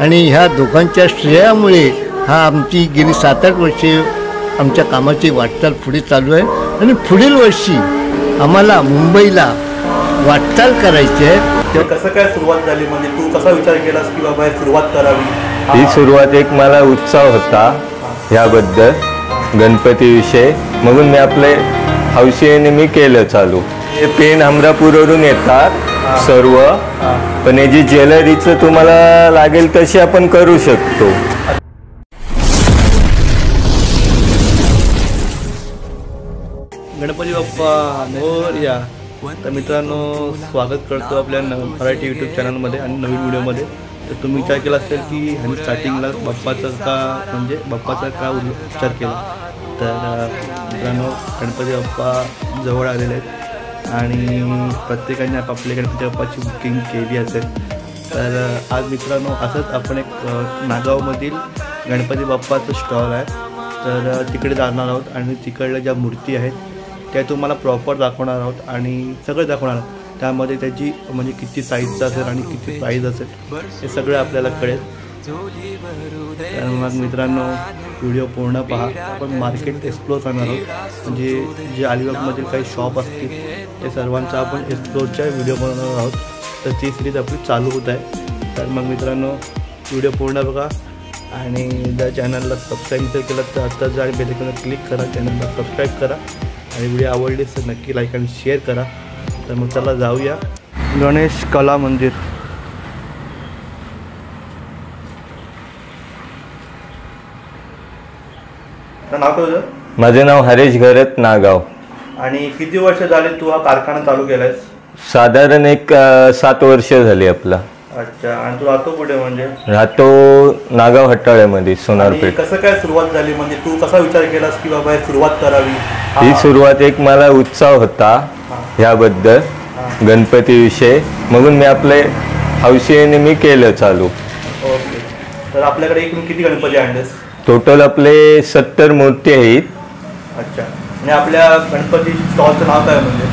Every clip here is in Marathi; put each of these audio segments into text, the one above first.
आणि ह्या दोघांच्या श्रेयामुळे हा आमची गेली 7-8 वर्षे आमच्या कामाची वाटचाल पुढे चालू आहे आणि पुढील वर्षी आम्हाला मुंबईला वाटचाल करायची आहे. कसं काय सुरुवात झाली, म्हणजे तू कसा विचार केलास की बाबा सुरुवात करावी? ही सुरुवात एक मला उत्साह होता ह्याबद्दल गणपतीविषयी, म्हणून मी आपले हौशीने मी केलं चालू. हे पेन हमरापूरवरून येतात सर्व, पण हे जी ज्वेलरीचं तुम्हाला लागेल तशी आपण करू शकतो. गणपती बाप्पा मोरया. तर मित्रांनो, स्वागत करतो आपल्या मराठी यूट्यूब चॅनलमध्ये आणि नवीन व्हिडिओमध्ये. तर तुम्ही विचार केला असेल की ह्यांनी स्टार्टिंगला बाप्पाचा का विचार केला. तर मित्रांनो, गणपती बाप्पा जवळ आलेले आहेत आणि प्रत्येकाने आपापल्या गणपती बाप्पाची बुकिंग केली असेल. तर आज मित्रांनो असंच आपण एक नागावमधील गणपती बाप्पाचं स्टॉल आहे, तर तिकडे जाणार आहोत आणि तिकडल्या ज्या मूर्ती आहेत त्या तुम्हाला प्रॉपर दाखवणार आहोत आणि सगळं दाखवणार आहोत. त्यामध्ये त्याची म्हणजे किती साईजचं असेल आणि किती प्राईज असेल हे सगळं आपल्याला कळेल. तर मग मित्रांनो, व्हिडिओ पूर्ण पहा. आपण मार्केट एक्सप्लोर करणार आहोत, म्हणजे जे अलिबागमधील काही शॉप असतील ते सर्वांचा आपण एक्सप्लोरच्या व्हिडिओ बनवणार आहोत. तर ती सिरीज आपली चालू होत आहे. तर मग मित्रांनो, व्हिडिओ पूर्ण बघा आणि जर चॅनलला सबस्क्राईब जर केलं तर आत्ताच जा आणि बेल आयकॉनवर क्लिक करा, चॅनलला सबस्क्राईब करा आणि व्हिडिओ आवडली तर नक्की लाईक आणि शेअर करा. तर मग चला जाऊया गणेश कला मंदिर. नाव काय तुझं? माझे नाव हरीश घरत, नागाव. आणि किती वर्ष झाले तू हा कारखाना चालू केलायस? साधारण एक 7 वर्ष झाली आपला. अच्छा. आणि तू राहतो कुठे? म्हणजे राहतो नागाव हट्टाळ्यामध्ये, सोनारपेठ. कसं काय सुरुवात झाली, म्हणजे तू कसा विचार केलास की बाबा सुरुवात करावी? ही सुरुवात एक मला उत्साह होता ह्याबद्दल गणपतीविषयी, म्हणून मी आपले हौशीने मी केलं चालू. ओके. तर आपल्याकडे एकूण किती गणपती आणलेस? टोटल आपले 70 मूर्ती आहेत. अच्छा. आणि आपल्या गणपती स्टॉलचं नाव काय, म्हणजे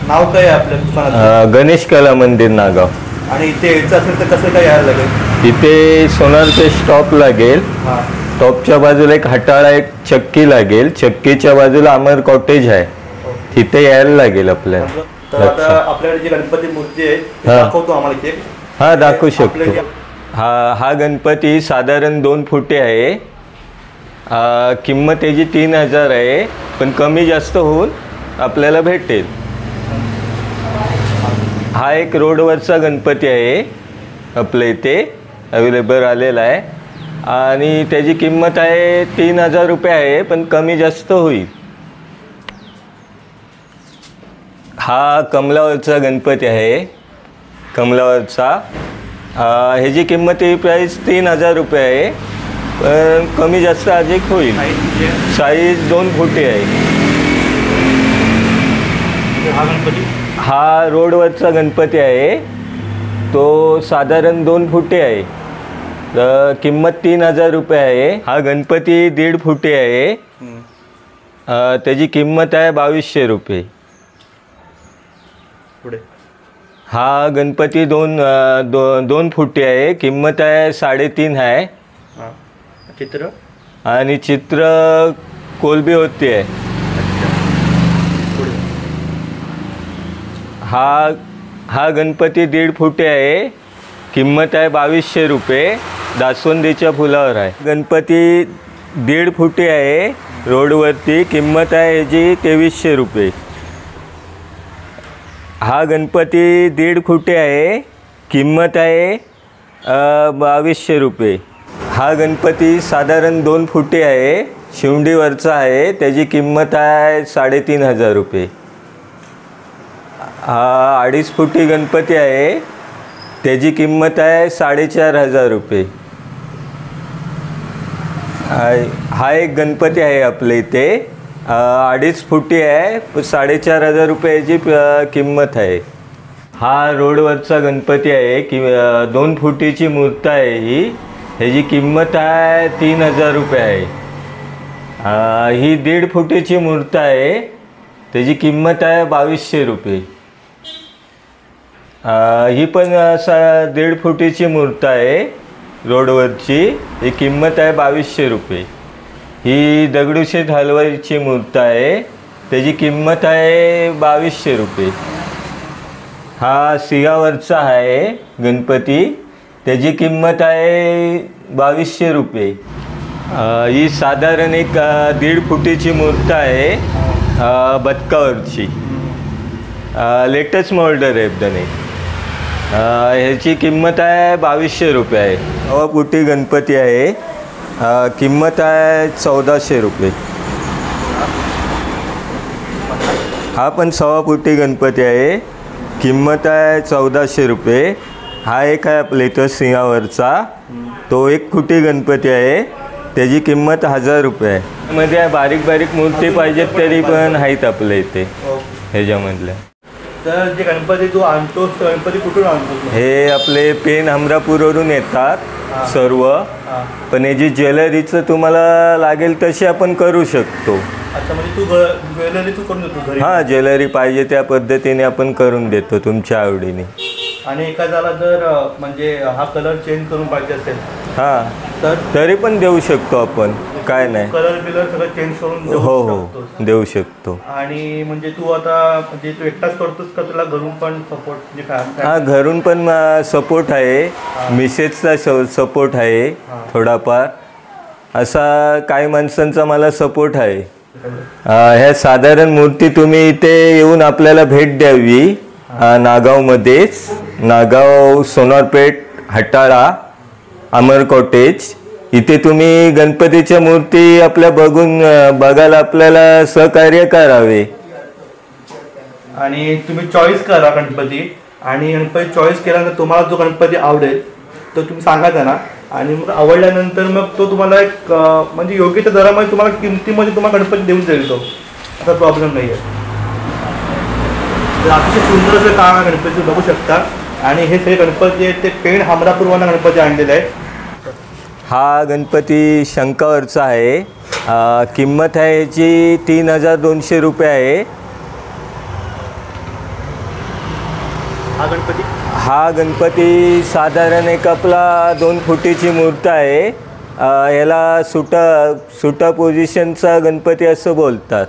नाव काय आहे आपल्या दुकानाचं? गणेश कला मंदिर, नागाव. आणि इथे यायचं असेल तर कसं काय यायला लागेल? इथे सोनारपेठ स्टॉप लागेल. टॉपच्या बाजूला एक हटाळा, एक चक्की लागेल. चक्कीच्या बाजूला अमर कॉटेज आहे, तिथे यायला लागेल आपल्याला. तर आता आपल्याकडे जी गणपती मूर्ती आहे दाखवतो आम्हाला एक. हा, दाखवू शकतो. हा गणपती साधारण 2 फुटे आहे. किंमत त्याची 3000 आहे, पण कमी जास्त होऊन आपल्याला भेटेल. हा एक रोडवरचा गणपती आहे, आपल्या इथे अवेलेबल आलेला आहे आणि त्याची किंमत आहे 3000 रुपये आहे, पण कमी जास्त होईल. हा कमलावरचा गणपती आहे, कमलावरचा. ह्याची किंमत ही प्राईस 3000 रुपये आहे, पण कमी जास्त अधिक होईल. साईज 2 फुटे आहे. हा रोडवरचा गणपती आहे, तो साधारण 2 फुटे आहे. तर किंमत 3000 रुपये आहे. हा गणपती 1.5 फुटे आहे, त्याची किंमत आहे 2200 रुपये. हा गणपती 2 फुटे आहे, किंमत आहे 3.5 आहे. चित्र आणि चित्र कोलबी होती आहे. हा गणपती 1.5 फुटे आहे, किंमत आहे 2200 रुपये. दासवंदीच्या फुलावर आहे. गणपती 1.5 फुटे आहे, रोडवरती. किंमत आहे ह्याची 2300 रुपये. हा गणपती 1.5 फुटे आहे, किंमत आहे 2200 रुपये. हा गणपती साधारण 2 फुटे आहे, शिवंडीवरचा आहे, त्याची किंमत आहे 3500 रुपये. हा 2.5 फुटी गणपती आहे, त्याची किंमत आहे 4500 रुपये. हा एक गणपती आहे आपल्या इथे, 2.5 फुटी आहे, 4500 रुपयाची किंमत आहे. हा रोडवरचा गणपती आहे, 2 फुटीची मूर्ती आहे ही. ह्याची किंमत आहे 3000 रुपये आहे. ही 1.5 फुटीची मूर्ती आहे, त्याची किंमत आहे 2200 रुपये. ही पण 1.5 फुटीची मूर्ती आहे, रोडवरची, ही किंमत आहे 2200 रुपये. ही दगडूशेठ हलवाईची मूर्त आहे, त्याची किंमत आहे 2200 रुपये. हा सिंहावरचा आहे गणपती, त्याची किंमत आहे 2200 रुपये. ही साधारण एक 1.5 फुटीची मूर्त आहे बदकावरची, लेटेस्ट मॉडेल आहे एकदम. ह्याची किंमत आहे 2200 रुपये आहे. 6 फुटी गणपती आहे, किंमत आहे 1400 रुपये. हा पण 6 फुटी गणपती आहे, किंमत आहे 1400 रुपये. हा एक आहे आपल्या इथं सिंहावरचा, तो 1 फुटी गणपती आहे, त्याची किंमत 1000 रुपये आहे. मध्ये बारीक बारीक मूर्ती पाहिजेत तरी पण आहेत आपल्या इथे ह्याच्यामधल्या. तर जे गणपती तू आणतोस ते गणपती कुठून आणतोस? हे आपले पेन हमरापूरवरून येतात सर्व, पण हे जी ज्वेलरीचं तुम्हाला लागेल तशी आपण करू शकतो. अच्छा, म्हणजे तू ज्वेलरी तू करून देतो घरी? हां, ज्वेलरी पाहिजे त्या पद्धतीने आपण करून देतो तुमच्या आवडीने. आणि एखाद्याला जर म्हणजे हा कलर चेंज करून पाहिजे असेल हां तर तरी पण देऊ शकतो आपण, काय नाही. कलर बिलर सगळं चेंज करून देऊ हो शकतोस? हो देऊ शकतो. आणि म्हणजे तू आता म्हणजे तू एकटाच करतोस का तुला घरून पण सपोर्ट म्हणजे हां, घरून पण सपोर्ट आहे, मिसेसचा सपोर्ट आहे थोडाफार, असा काही माणसांचा मला सपोर्ट आहे. ह्या साधारण मूर्ती तुम्ही इथे येऊन आपल्याला भेट द्यावी. नागावमध्येच, नागाव, सोनारपेठ, हटाळा, अमर कॉटेज, इथे तुम्ही गणपतीच्या मूर्ती आपल्या बघायला आपल्याला सहकार्य करावे. आणि तुम्ही चॉईस करा गणपती, आणि गणपती चॉईस केल्यानंतर तुम्हाला जो गणपती आवडेल तो तुम्ही सांगा त्यांना, आणि मग आवडल्यानंतर मग तो तुम्हाला एक म्हणजे योग्य त्या दरामध्ये तुम्हाला किमतीमध्ये तुम्हाला गणपती देऊन जाईल, तो असा प्रॉब्लेम नाही आहे. तर अतिशय सुंदर असं काम आहे गणपती बघू शकता. आणि हे सगळे गणपती आहेत ते पेण हमरापूरवरून गणपती आणलेले आहेत. हा गणपती शंकावरचा आहे, किंमत आहे याची 3200 रुपये आहे. हा गणपती साधारण एक आपला 2 फुटीची मूर्त आहे. याला सुटा पोझिशनचा गणपती असं बोलतात.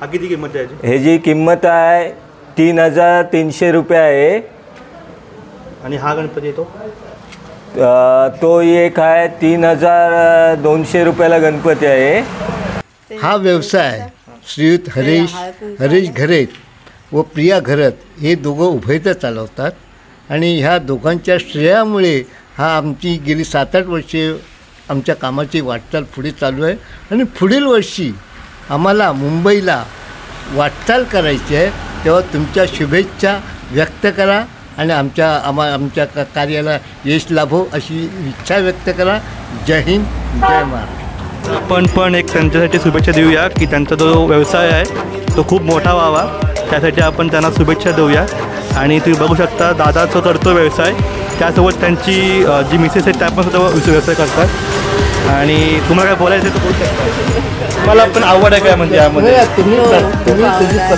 हा किती किंमत आहे? ह्याची किंमत आहे 3300 रुपये आहे. आणि हा गणपती येतो तो एक आहे 3200 रुपयाला गणपती आहे. हा व्यवसाय श्रीयुत हरीश घरेत व प्रिया घरत हे दोघं उभयतं चालवतात. आणि ह्या दोघांच्या श्रेयामुळे हा आमची गेली 7-8 वर्षे आमच्या कामाची वाटचाल पुढे चालू आहे. आणि पुढील वर्षी आम्हाला मुंबईला वाटचाल करायची आहे, तेव्हा तुमच्या शुभेच्छा व्यक्त करा आणि आमच्या कार्याला यश लाभो अशी इच्छा व्यक्त करा. जय हिंद, जय महाराष्ट्र. आपण पण एक त्यांच्यासाठी शुभेच्छा देऊया की त्यांचा जो व्यवसाय आहे तो खूप मोठा व्हावा, त्यासाठी आपण त्यांना शुभेच्छा देऊया. आणि तुम्ही बघू शकता दादाचं करतो व्यवसाय, त्यासोबत त्यांची जी मिसेस आहेत त्या पण सुद्धा व्यवसाय करतात. आणि तुम्हाला काय बोलायचं तर बोलू शकता. तुम्हाला पण आवड आहे काय म्हणजे यामध्ये? तुम्ही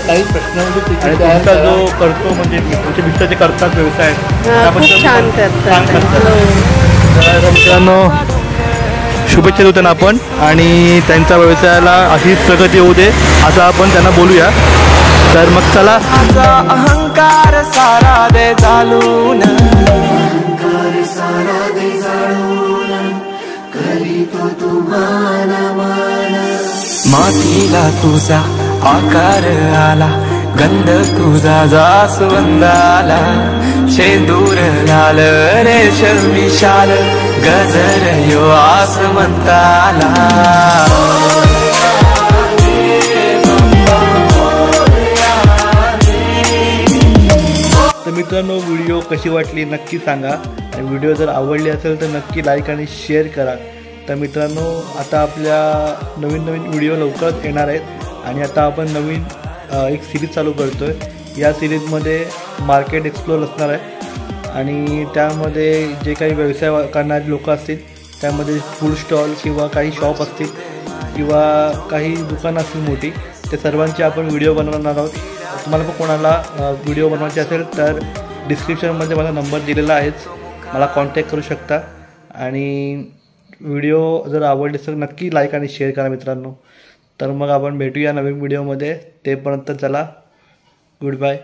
काही प्रश्न आणि तुमचा जो करतो म्हणजे तुमचे मिस्टर जे करतात व्यवसाय खूप छान करतात. तर मित्रांनो शुभेच्छा देऊ त्यांना आपण, आणि त्यांच्या व्यवसायाला अशीच प्रगती होऊ दे असं आपण त्यांना बोलूया. तर मग चला. अहंकार सारा दे चालून, मातीला तुझा आकार आला, गंध तुझा जास्वंदाला, शेंदूर लाल रेशम विशाल, गजर यो आसमंताला. तर मित्रांनो व्हिडिओ कशी वाटली नक्की सांगा, आणि व्हिडिओ जर आवडली असेल तर नक्की लाईक आणि शेअर करा. तर मित्रांनो आता आपल्या नवीन व्हिडिओ लवकरच येणार आहेत, आणि आता आपण नवीन एक सिरीज चालू करतो आहे. या सिरीजमध्ये मार्केट एक्सप्लोर असणार आहे, आणि त्यामध्ये जे काही व्यवसाय करणारे लोक असतील त्यामध्ये फूड स्टॉल किंवा काही शॉप असतील किंवा काही दुकानं असतील मोठी, ते सर्वांचे आपण व्हिडिओ बनवणार आहोत. तुम्हाला पण कोणाला व्हिडिओ बनवायचे असेल तर डिस्क्रिप्शनमध्ये माझा नंबर दिलेला आहेच, मला कॉन्टॅक्ट करू शकता. आणि व्हिडिओ जर आवडले तर नक्की लाईक आणि शेअर करा मित्रांनो. तर मग आपण भेटूया नवीन व्हिडिओमध्ये. तेपर्यंत चला, गुड बाय.